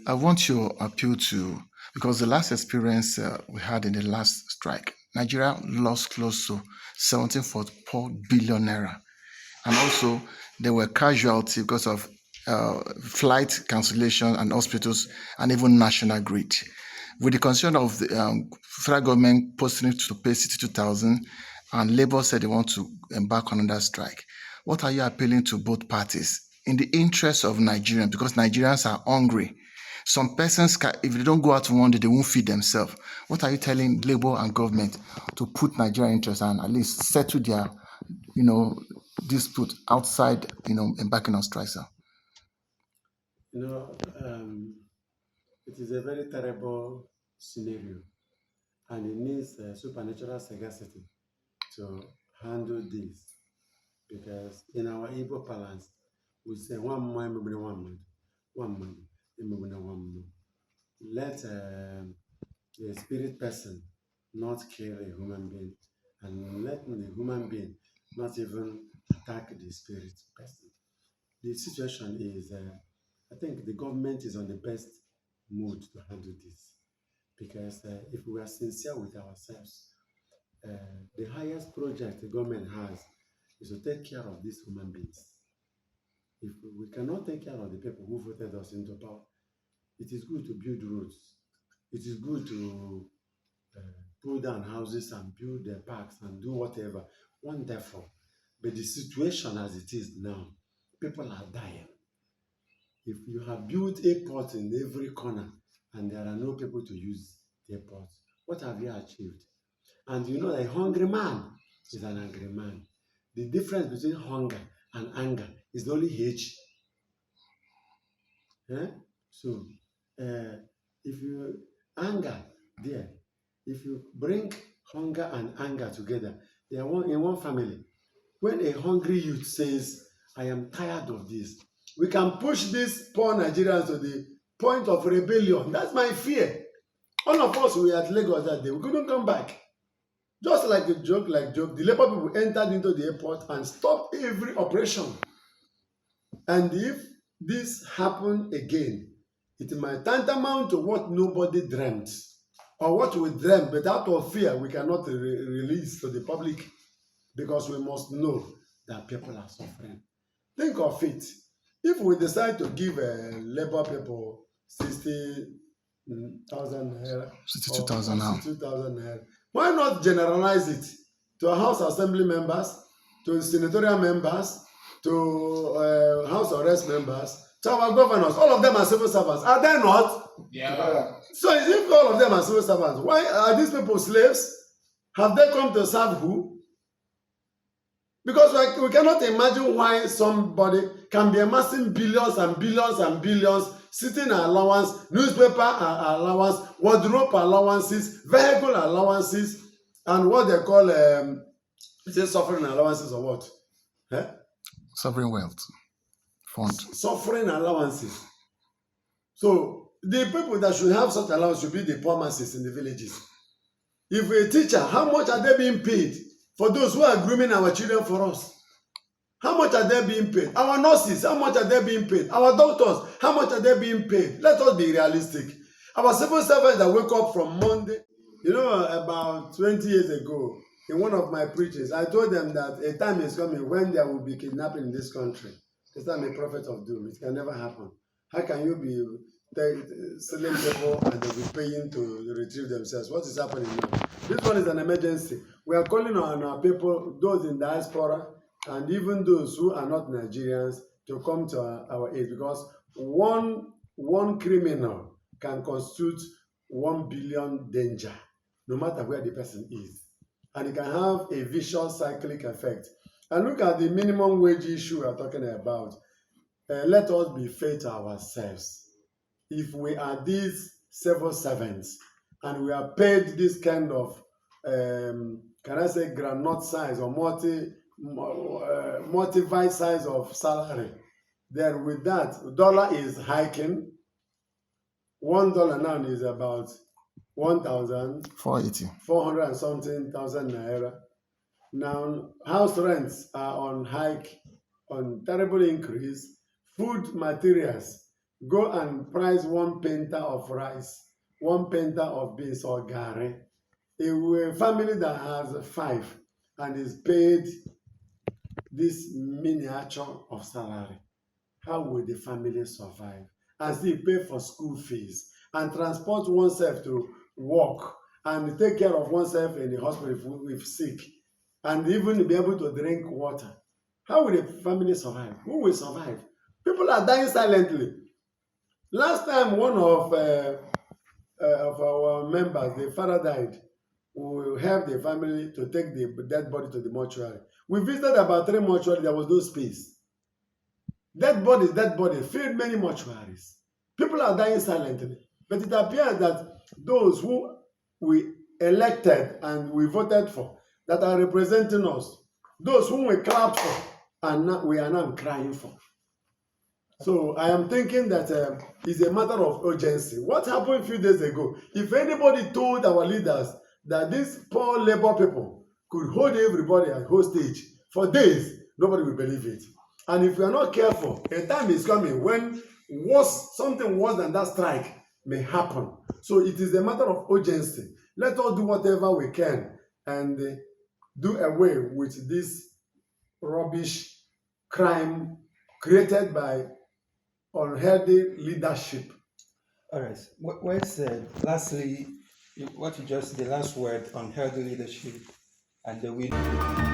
I want your appeal to, because the last experience we had in the last strike, Nigeria lost close to 17.4 billion naira. And also, there were casualties because of flight cancellation and hospitals and even national grid. With the concern of the federal government posting it to pay 62,000 and Labour said they want to embark on another strike, what are you appealing to both parties in the interest of Nigerians? Because Nigerians are hungry. Some persons, if they don't go out one day, they won't feed themselves. What are you telling Labour and government to put Nigerian interests and at least settle their, dispute outside, embarking on strike, sir? You know, it is a very terrible scenario, and it needs supernatural sagacity to handle this. Because in our Igbo parlance, we say one man, maybe one man, one man, maybe one man. Let the spirit person not kill a human being, and let the human being not even attack the spirit person. The situation is, I think the government is on the best mood to handle this. Because if we are sincere with ourselves, the highest project the government has is to take care of these human beings. If we cannot take care of the people who voted us into power, it is good to build roads. It is good to pull down houses and build the parks and do whatever. Wonderful. But the situation as it is now, people are dying. If you have built airports in every corner and there are no people to use the airports, what have you achieved? And you know, a hungry man is an angry man. The difference between hunger and anger is only H. So, if you anger there, if you bring hunger and anger together, they are in one family. When a hungry youth says, I am tired of this, we can push these poor Nigerians to the point of rebellion. That's my fear. All of us were at Lagos that day. We couldn't come back. Just like a joke, the Labour people entered into the airport and stopped every operation. And if this happened again, it might tantamount to what nobody dreamt, or what we dreamt, but out of fear, we cannot release to the public, because we must know that people are suffering. Think of it. If we decide to give Labour people 60,000 naira 62,000 now. 62,000 naira, why not generalize it to House Assembly members, to senatorial members, to House of Reps members, to our governors? All of them are civil servants, are they not? Yeah. So if all of them are civil servants, why are these people slaves? Have they come to serve who? Because we cannot imagine why somebody can be amassing billions and billions and billions, sitting allowance, newspaper allowance, wardrobe allowances, vehicle allowances, and what they call suffering allowances or what? Sovereign wealth fund. Suffering allowances. So the people that should have such allowance should be the poor masses in the villages. If a teacher, how much are they being paid for those who are grooming our children for us? How much are they being paid? Our nurses, how much are they being paid? Our doctors, how much are they being paid? Let us be realistic. Our civil servants that wake up from Monday, about 20 years ago, in one of my preachings, I told them that a time is coming when there will be kidnapping in this country. Because I'm a prophet of doom. It can never happen. How can you be selling people and they'll be paying to retrieve themselves? What is happening now? This one is an emergency. We are calling on our people, those in diaspora, and even those who are not Nigerians, to come to our aid, because one criminal can constitute 1 billion danger, no matter where the person is. And it can have a vicious cyclic effect. And look at the minimum wage issue we are talking about. Let us be fair to ourselves. If we are these civil servants and we are paid this kind of, can I say, granite size or multi-vite size of salary, then with that, dollar is hiking. $1 now is about 480. 400 and something thousand naira. Now, house rents are on hike, on terrible increase. Food materials go and price one painter of rice, one painter of beans or garri. A family that has five and is paid this miniature of salary, how will the family survive and still pay for school fees and transport oneself to work and take care of oneself in the hospital if sick and even be able to drink water? How will the family survive? Who will survive? People are dying silently. Last time one of our members, the father died, we helped the family to take the dead body to the mortuary. We visited about three mortuaries, there was no space. Dead body filled many mortuaries. People are dying silently. But it appears that those who we elected and we voted for, that are representing us, those whom we clapped for, and now, we are now crying for. So I am thinking that it's a matter of urgency. What happened a few days ago? If anybody told our leaders that these poor labor people could hold everybody at hostage for days, nobody will believe it. And if we are not careful, a time is coming when something worse than that strike may happen. So it is a matter of urgency. Let us do whatever we can and do away with this rubbish crime created by unhealthy leadership. All right. Well said. Lastly, what you just the last word on healthy leadership and the will.